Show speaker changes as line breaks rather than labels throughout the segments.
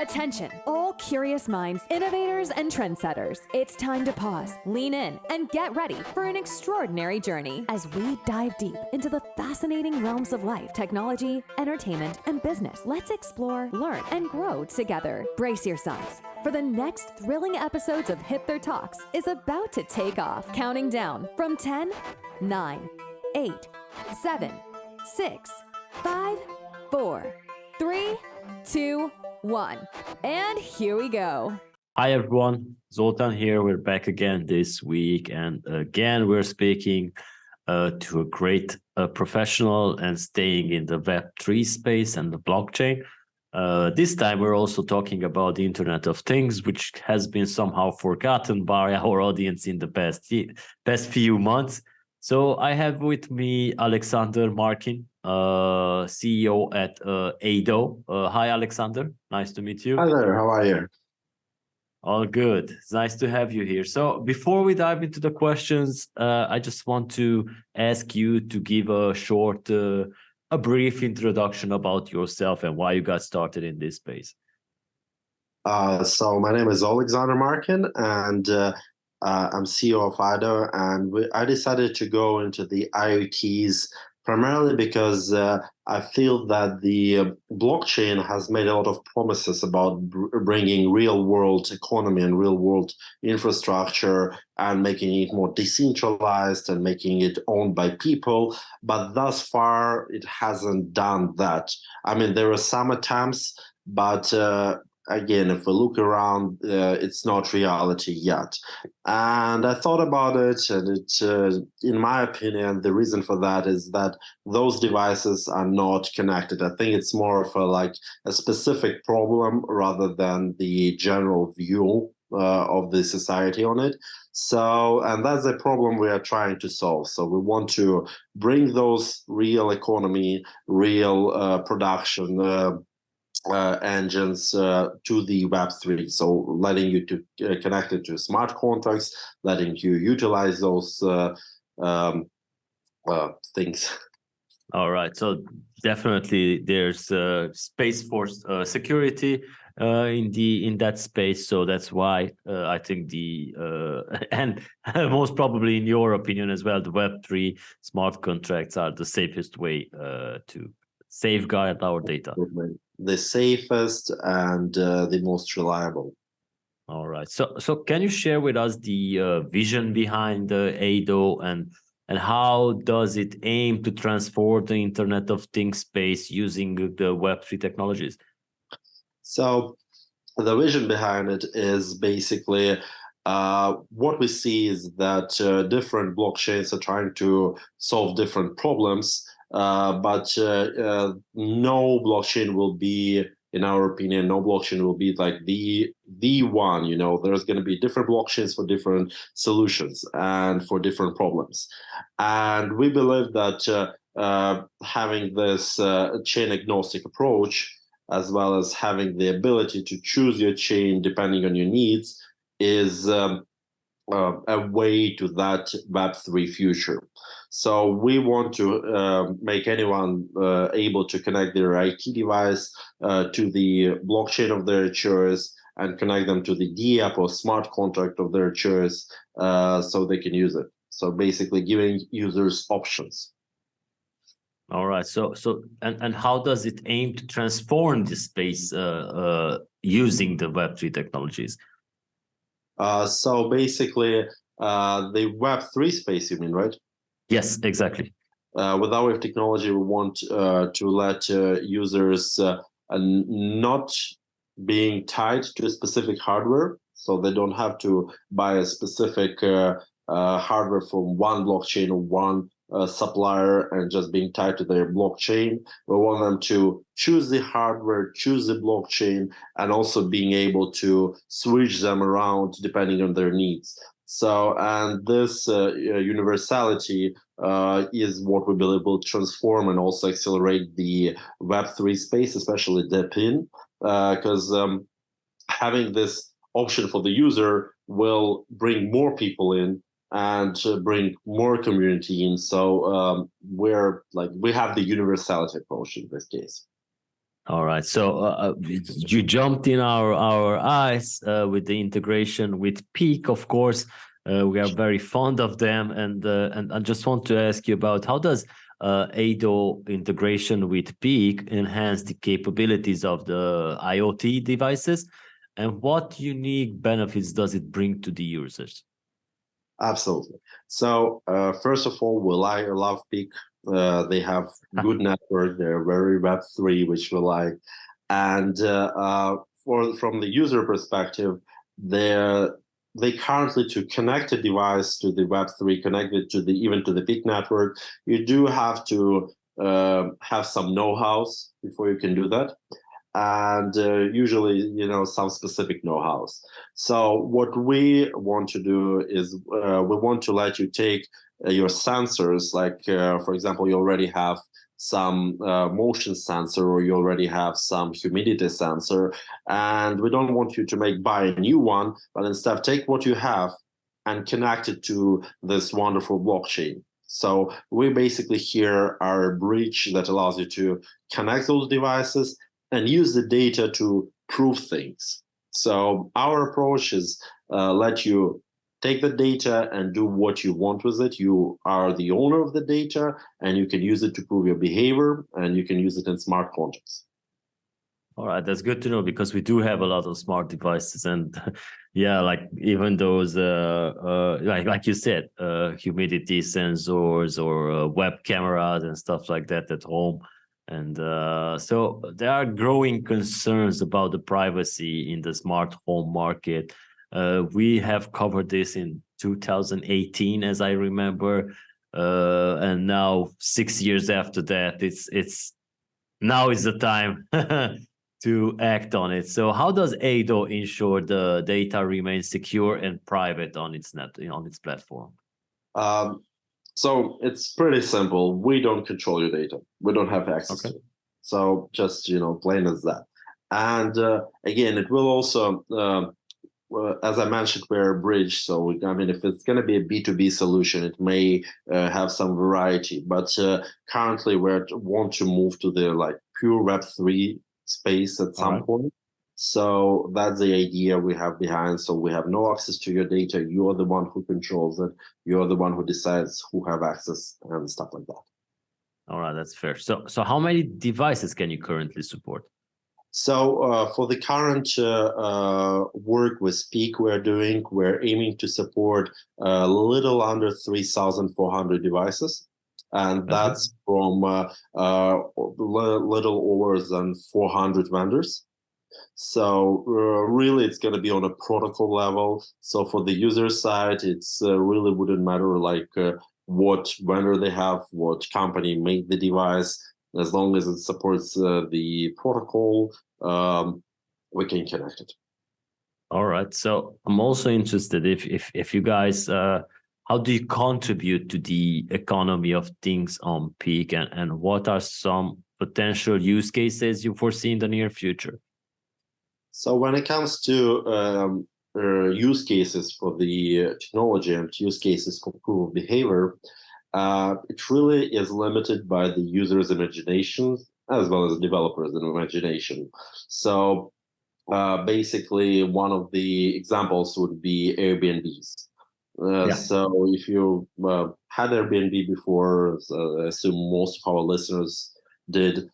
Attention, all curious minds, innovators, and trendsetters. It's time to pause, lean in, and get ready for an extraordinary journey as we dive deep into the fascinating realms of life, technology, entertainment, and business. Let's explore, learn, and grow together. Brace yourselves, for the next thrilling episodes of Hipther Talks is about to take off. Counting down from 10, 9, 8, 7, 6, 5, 4, 3, 2, 1. And here we go.
Hi everyone, Zoltan here. We're back again this week, and again we're speaking to a great professional and staying in the Web3 space and the blockchain. This time we're also talking about the Internet of Things, which has been somehow forgotten by our audience in the past few months. So I have with me Aleksandr Markin, CEO at AYDO. Hi, Aleksandr. Nice to meet you.
Hi there. How are you?
All good. It's nice to have you here. So before we dive into the questions, I just want to ask you to give a short, a brief introduction about yourself and why you got started in this space.
So my name is Aleksandr Markin, and I'm CEO of AYDO, and I decided to go into the IoTs primarily because I feel that the blockchain has made a lot of promises about bringing real-world economy and real-world infrastructure and making it more decentralized and making it owned by people. But thus far, it hasn't done that. I mean, there are some attempts, but again, if we look around, it's not reality yet. And I thought about it, and in my opinion, the reason for that is that those devices are not connected. I think it's more of a specific problem rather than the general view of the society on it. So, and that's a problem we are trying to solve. So we want to bring those real economy, real production engines to the Web3. So letting you to connect it to smart contracts, letting you utilize those things.
All right. So definitely there's space for security in that space. So that's why I think and most probably in your opinion as well, the Web3 smart contracts are the safest way to safeguard our data.
The safest and the most reliable.
All right. So can you share with us the vision behind the AYDO, and how does it aim to transform the Internet of Things space using the Web3 technologies?
So the vision behind it is basically what we see is that different blockchains are trying to solve different problems. But no blockchain will be, in our opinion, no blockchain will be like the one. You know, there's going to be different blockchains for different solutions and for different problems. And we believe that having this chain agnostic approach, as well as having the ability to choose your chain depending on your needs, is a way to that Web3 future. So we want to make anyone able to connect their IT device to the blockchain of their choice and connect them to the DApp or smart contract of their choice so they can use it. So basically giving users options.
All right. So and how does it aim to transform this space using the Web3 technologies?
So basically, the Web3 space, you mean, right?
Yes, exactly.
With our technology, we want to let users not being tied to a specific hardware, so they don't have to buy a specific hardware from one blockchain or one supplier and just being tied to their blockchain. We want them to choose the hardware, choose the blockchain, and also being able to switch them around depending on their needs. So, and this universality is what we believe will transform and also accelerate the Web3 space, especially DePIN, because having this option for the user will bring more people in and bring more community in. So we have the universality approach in this case.
All right. So you jumped in our eyes with the integration with Peak, of course. We are very fond of them, and I just want to ask you about how does AYDO integration with Peak enhance the capabilities of the IoT devices, and what unique benefits does it bring to the users?
Absolutely. So first of all, I love Peak. They have good network. They're very Web3, which we like. And from the user perspective, they currently, to connect a device to the Web3, connected to even to the Peak network, you do have to have some know-hows before you can do that. And usually, some specific know-hows. So what we want to do is we want to let you take your sensors, like, for example, you already have some motion sensor, or you already have some humidity sensor, and we don't want you to buy a new one, but instead take what you have and connect it to this wonderful blockchain. So we basically here are a bridge that allows you to connect those devices and use the data to prove things. So our approach is let you take the data and do what you want with it. You are the owner of the data, and you can use it to prove your behavior, and you can use it in smart contracts.
All right, that's good to know, because we do have a lot of smart devices, and yeah, like even those like you said, humidity sensors or web cameras and stuff like that at home. And so there are growing concerns about the privacy in the smart home market. We have covered this in 2018, as I remember, and now 6 years after that, it's now is the time to act on it. So how does AYDO ensure the data remains secure and private on its platform?
So it's pretty simple. We don't control your data. We don't have access to it. So just, plain as that. And again, it will also, as I mentioned, we're a bridge. So, if it's going to be a B2B solution, it may have some variety. But currently, we want to move to the pure Web3 space at some point. So that's the idea we have behind. So we have no access to your data. You're the one who controls it. You're the one who decides who have access and stuff like that.
All right, that's fair. So how many devices can you currently support?
So for the current work with Peak we're aiming to support a little under 3,400 devices. And that's from little over than 400 vendors. So really, it's going to be on a protocol level. So for the user side, it's really wouldn't matter what vendor they have, what company made the device. As long as it supports the protocol, we can connect it.
All right. So I'm also interested if you guys, how do you contribute to the economy of things on Peak, and what are some potential use cases you foresee in the near future?
So when it comes to use cases for the technology and use cases for proof of behavior, it really is limited by the user's imagination as well as developers' imagination. So basically, one of the examples would be Airbnbs. So if you had Airbnb before, I assume most of our listeners did,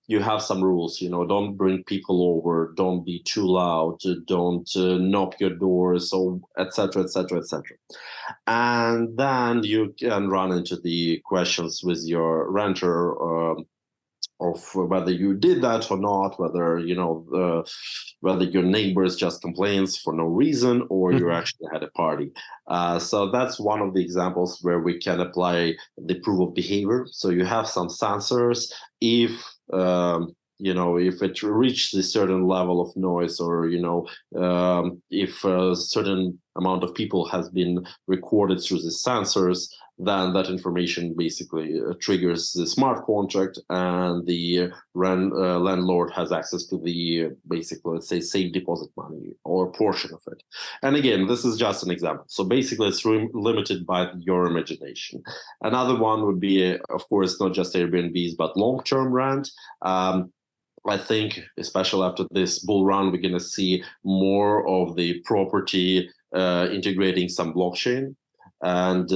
you have some rules, don't bring people over, don't be too loud, don't knock your doors, so etc., etc., etc. And then you can run into the questions with your renter of whether you did that or not, whether whether your neighbors just complains for no reason, or you actually had a party. So that's one of the examples where we can apply the proof of behavior. So you have some sensors. If if it reaches a certain level of noise, or if a certain amount of people has been recorded through the sensors, then that information basically triggers the smart contract, and the landlord has access to the basically, let's say, safe deposit money or a portion of it. And again, this is just an example. So basically, it's limited by your imagination. Another one would be, of course, not just Airbnbs, but long-term rent. I think, especially after this bull run, we're going to see more of the property integrating some blockchain. And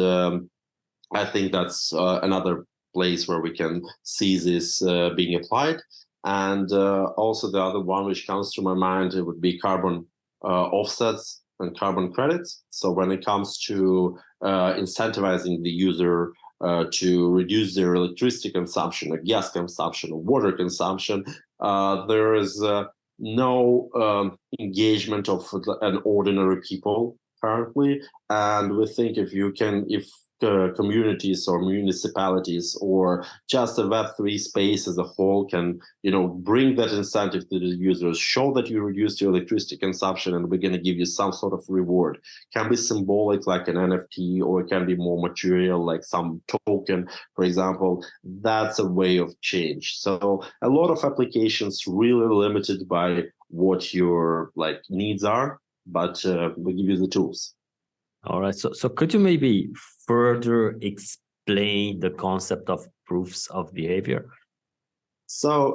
I think that's another place where we can see this being applied. And also the other one which comes to my mind, it would be carbon offsets and carbon credits. So when it comes to incentivizing the user to reduce their electricity consumption, or gas consumption, or water consumption, there is no engagement of an ordinary people currently. And we think if communities or municipalities or just the Web3 space as a whole can, bring that incentive to the users, show that you reduced your electricity consumption and we're going to give you some sort of reward. Can be symbolic like an NFT, or it can be more material like some token, for example. That's a way of change. So a lot of applications really limited by what your needs are, but we give you the tools.
All right. So could you maybe further explain the concept of proofs of behavior?
So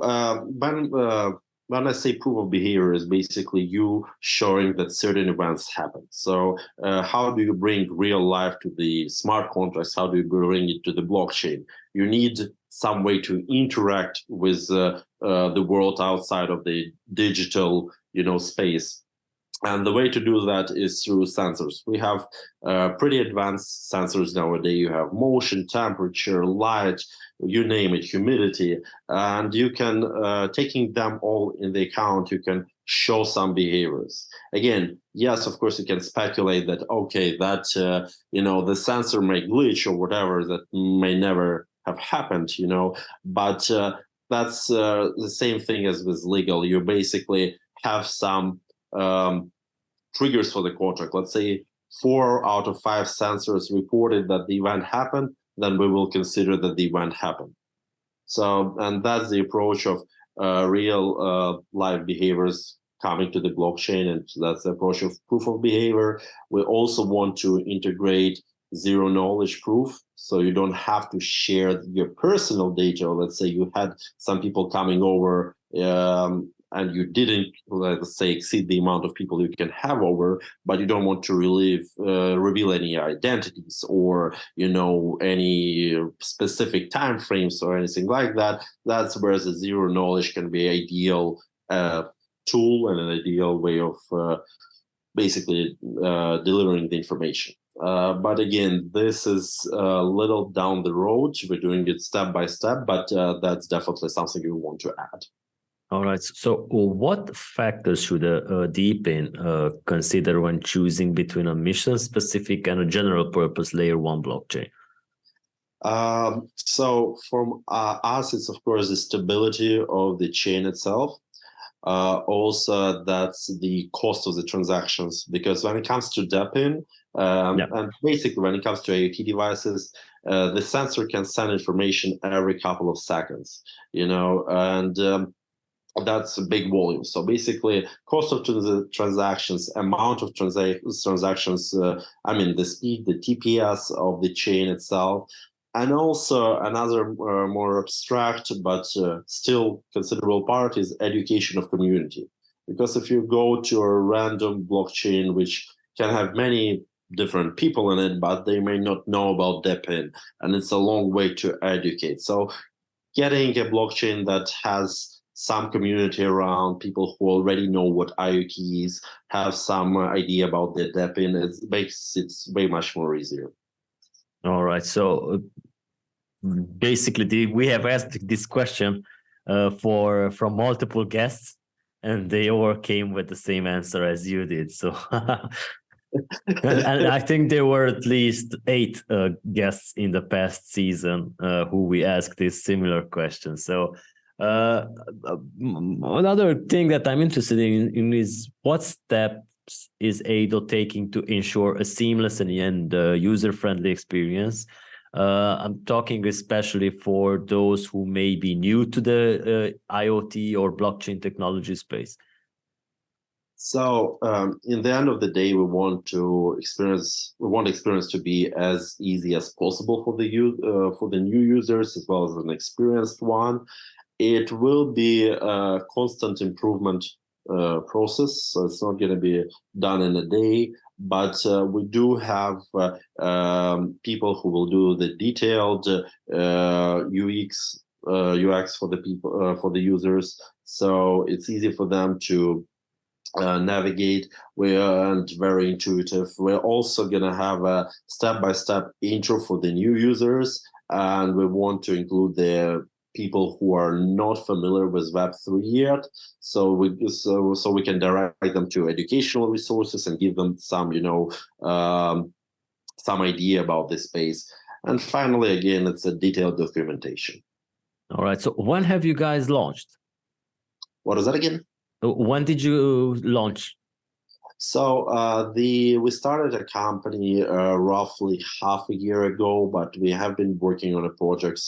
when I say proof of behavior, is basically you showing that certain events happen. So how do you bring real life to the smart contracts? How do you bring it to the blockchain? You need some way to interact with the world outside of the digital, space. And the way to do that is through sensors. We have pretty advanced sensors nowadays. You have motion, temperature, light, you name it, humidity. And you can, taking them all in the account, you can show some behaviors. Again, yes, of course, you can speculate that, okay, that, the sensor may glitch or whatever, that may never have happened, but that's the same thing as with legal. You basically have some triggers for the contract. Let's say 4 out of 5 sensors reported that the event happened, then we will consider that the event happened. So, and that's the approach of real live behaviors coming to the blockchain, and that's the approach of proof of behavior. We also want to integrate zero knowledge proof, so you don't have to share your personal data. Let's say you had some people coming over and you didn't, let's say, exceed the amount of people you can have over, but you don't want to reveal any identities or, any specific time frames or anything like that. That's where the zero knowledge can be an ideal tool and an ideal way of basically delivering the information. But again, this is a little down the road. We're doing it step by step, but that's definitely something we want to add.
All right. So what factors should a DePIN consider when choosing between a mission-specific and a general-purpose layer 1 blockchain?
So from us, it's, of course, the stability of the chain itself. Also, that's the cost of the transactions, because when it comes to DePIN, and basically when it comes to IoT devices, the sensor can send information every couple of seconds, and that's a big volume. So basically, cost of transactions, amount of transactions, the speed, the TPS of the chain itself, and also another more abstract but still considerable part is education of community. Because if you go to a random blockchain which can have many different people in it, but they may not know about DePIN, and it's a long way to educate. So getting a blockchain that has some community around, people who already know what IoT is, have some idea about the DePIN, it makes it way much more easier.
All right. So basically, we have asked this question from multiple guests, and they all came with the same answer as you did. So, and I think there were at least 8 guests in the past season who we asked this similar question. So, another thing that I'm interested in is what steps is AYDO taking to ensure a seamless and user-friendly experience? I'm talking especially for those who may be new to the IoT or blockchain technology space.
So in the end of the day, we want experience to be as easy as possible for the new users as well as an experienced one. it will be a constant improvement process. So it's not going to be done in a day, but we do have people who will do the detailed UX for the people, for the users. So it's easy for them to navigate. We aren't very intuitive. We're also going to have a step-by-step intro for the new users, and we want to include the people who are not familiar with Web3 yet, so we can direct them to educational resources and give them some some idea about this space. And finally, again, it's a detailed documentation.
All right. So when have you guys launched?
What is that again?
When did you launch?
So we started a company roughly half a year ago, but we have been working on a project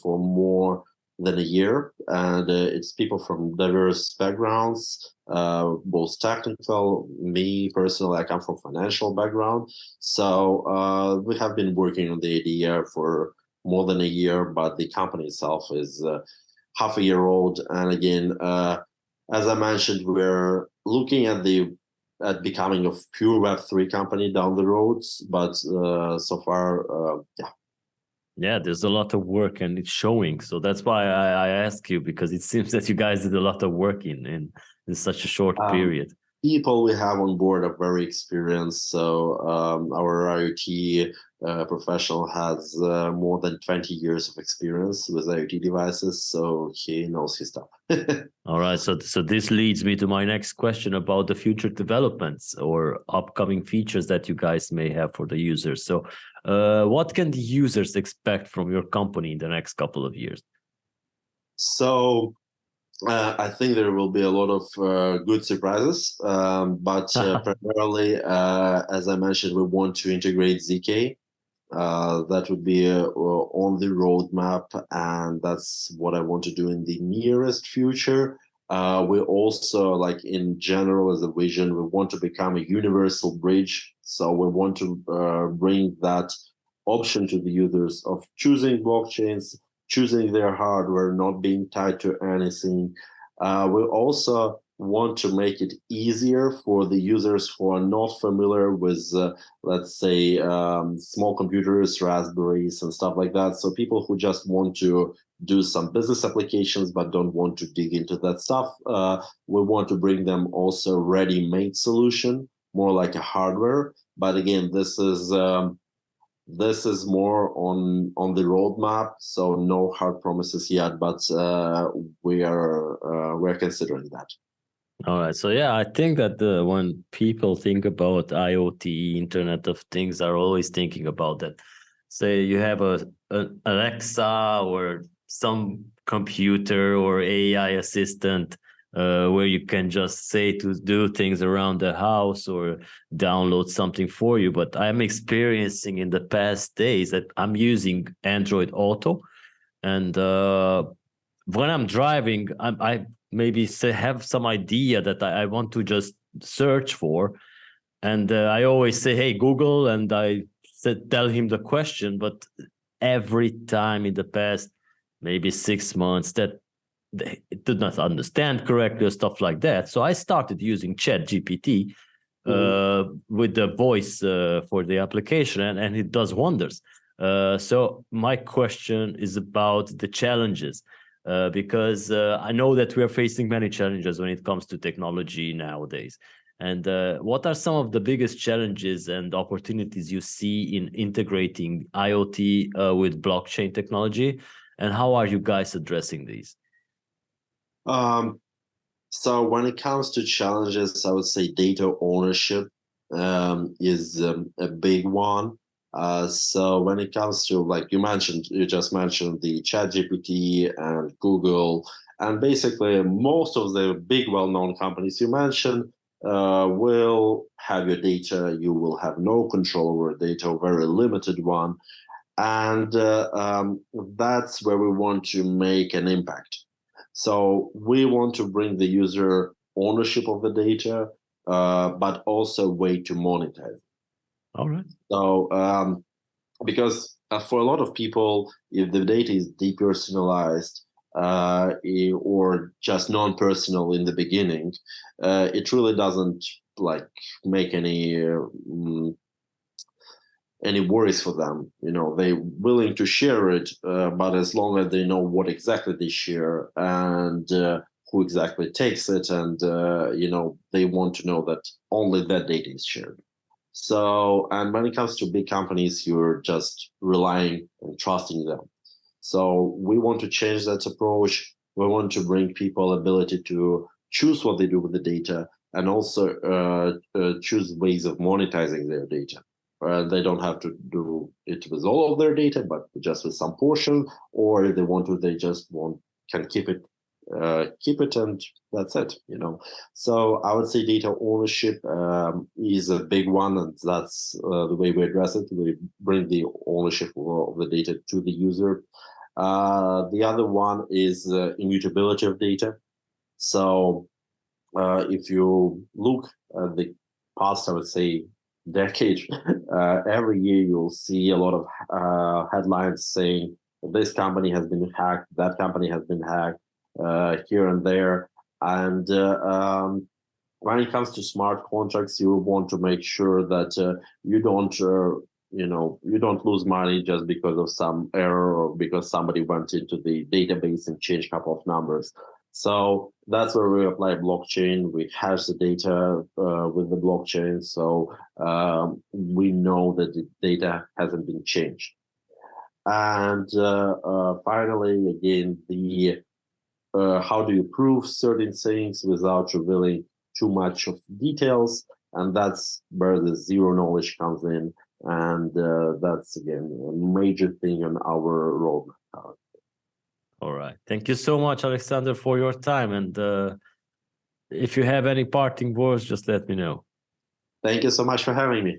for more than a year, and it's people from diverse backgrounds, both technical. Me personally, I come from financial background, so we have been working on the idea for more than a year, but the company itself is half a year old. And again, as I mentioned, we're looking at becoming a pure Web3 company down the road, but so far, yeah.
Yeah, there's a lot of work and it's showing. So that's why I ask you, because it seems that you guys did a lot of work in such a short period.
People we have on board are very experienced. So our IoT professional has more than 20 years of experience with IoT devices, so he knows his stuff.
All right, so this leads me to my next question about the future developments or upcoming features that you guys may have for the users. So what can the users expect from your company in the next couple of years?
So I think there will be a lot of good surprises, but primarily, as I mentioned, we want to integrate ZK. That would be on the roadmap, and that's what I want to do in the nearest future. We also, like in general as a vision, we want to become a universal bridge. So we want to bring that option to the users of choosing blockchains, choosing their hardware, not being tied to anything. We also want to make it easier for the users who are not familiar with, let's say, small computers, Raspberries, and stuff like that. So people who just want to do some business applications but don't want to dig into that stuff, we want to bring them also ready-made solution, more like a hardware. But again, this is more on the roadmap, so no hard promises yet, but we're considering that.
All right. So yeah, I think that when people think about IoT, Internet of Things, are always thinking about that. Say you have an Alexa or some computer or AI assistant where you can just say to do things around the house or download something for you. But I'm experiencing in the past days that I'm using Android Auto, and when I'm driving, I maybe have some idea that I want to just search for, and I always say, "Hey Google," and I tell him the question. But every time in the past, maybe 6 months, that it did not understand correctly or stuff like that. So I started using ChatGPT with the voice for the application, and it does wonders. So my question is about the challenges, because I know that we are facing many challenges when it comes to technology nowadays. And what are some of the biggest challenges and opportunities you see in integrating IoT with blockchain technology, and how are you guys addressing these?
So when it comes to challenges, I would say data ownership is a big one. So when it comes to, like you just mentioned the ChatGPT and Google, and basically most of the big well-known companies you mentioned will have your data. You will have no control over data, a very limited one. And that's where we want to make an impact. So we want to bring the user ownership of the data, but also a way to monetize.
All right.
So because for a lot of people, if the data is depersonalized, or just non-personal in the beginning, it really doesn't like make any worries for them. They're willing to share it, but as long as they know what exactly they share and who exactly takes it, and they want to know that only that data is shared. So, and when it comes to big companies, you're just relying and trusting them. So we want to change that approach. We want to bring people ability to choose what they do with the data, and also choose ways of monetizing their data. They don't have to do it with all of their data, but just with some portion, or if they want to, they just can keep it, and that's it. So I would say data ownership is a big one, and that's the way we address it. We bring the ownership of the data to the user. The other one is immutability of data. So if you look at the past, I would say, decade, every year you'll see a lot of headlines saying this company has been hacked, that company has been hacked, here and there. And when it comes to smart contracts, you want to make sure that you don't lose money just because of some error, or because somebody went into the database and changed a couple of numbers. So that's where we apply blockchain. We hash the data with the blockchain, so we know that the data hasn't been changed. And finally, again, the how do you prove certain things without revealing too much of details? And that's where the zero knowledge comes in. And that's, again, a major thing on our roadmap.
All right. Thank you so much, Aleksandr, for your time. And if you have any parting words, just let me know.
Thank you so much for having me.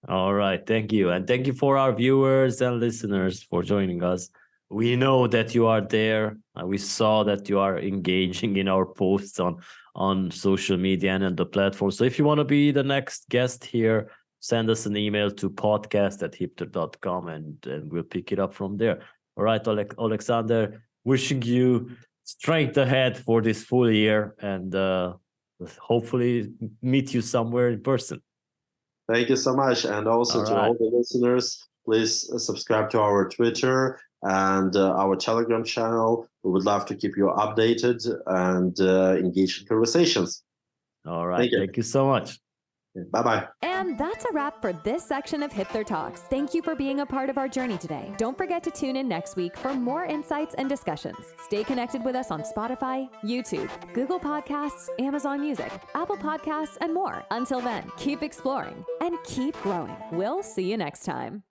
All right. Thank you. And thank you for our viewers and listeners for joining us. We know that you are there. We saw that you are engaging in our posts on social media and on the platform. So if you want to be the next guest here, send us an email to podcast@hipther.com and we'll pick it up from there. All right, Aleksandr, wishing you strength ahead for this full year, and hopefully meet you somewhere in person.
Thank you so much. And also all the listeners, please subscribe to our Twitter and our Telegram channel. We would love to keep you updated and engage in conversations.
All right. Thank you so much.
Bye-bye.
And that's a wrap for this section of Hipther Talks. Thank you for being a part of our journey today. Don't forget to tune in next week for more insights and discussions. Stay connected with us on Spotify, YouTube, Google Podcasts, Amazon Music, Apple Podcasts, and more. Until then, keep exploring and keep growing. We'll see you next time.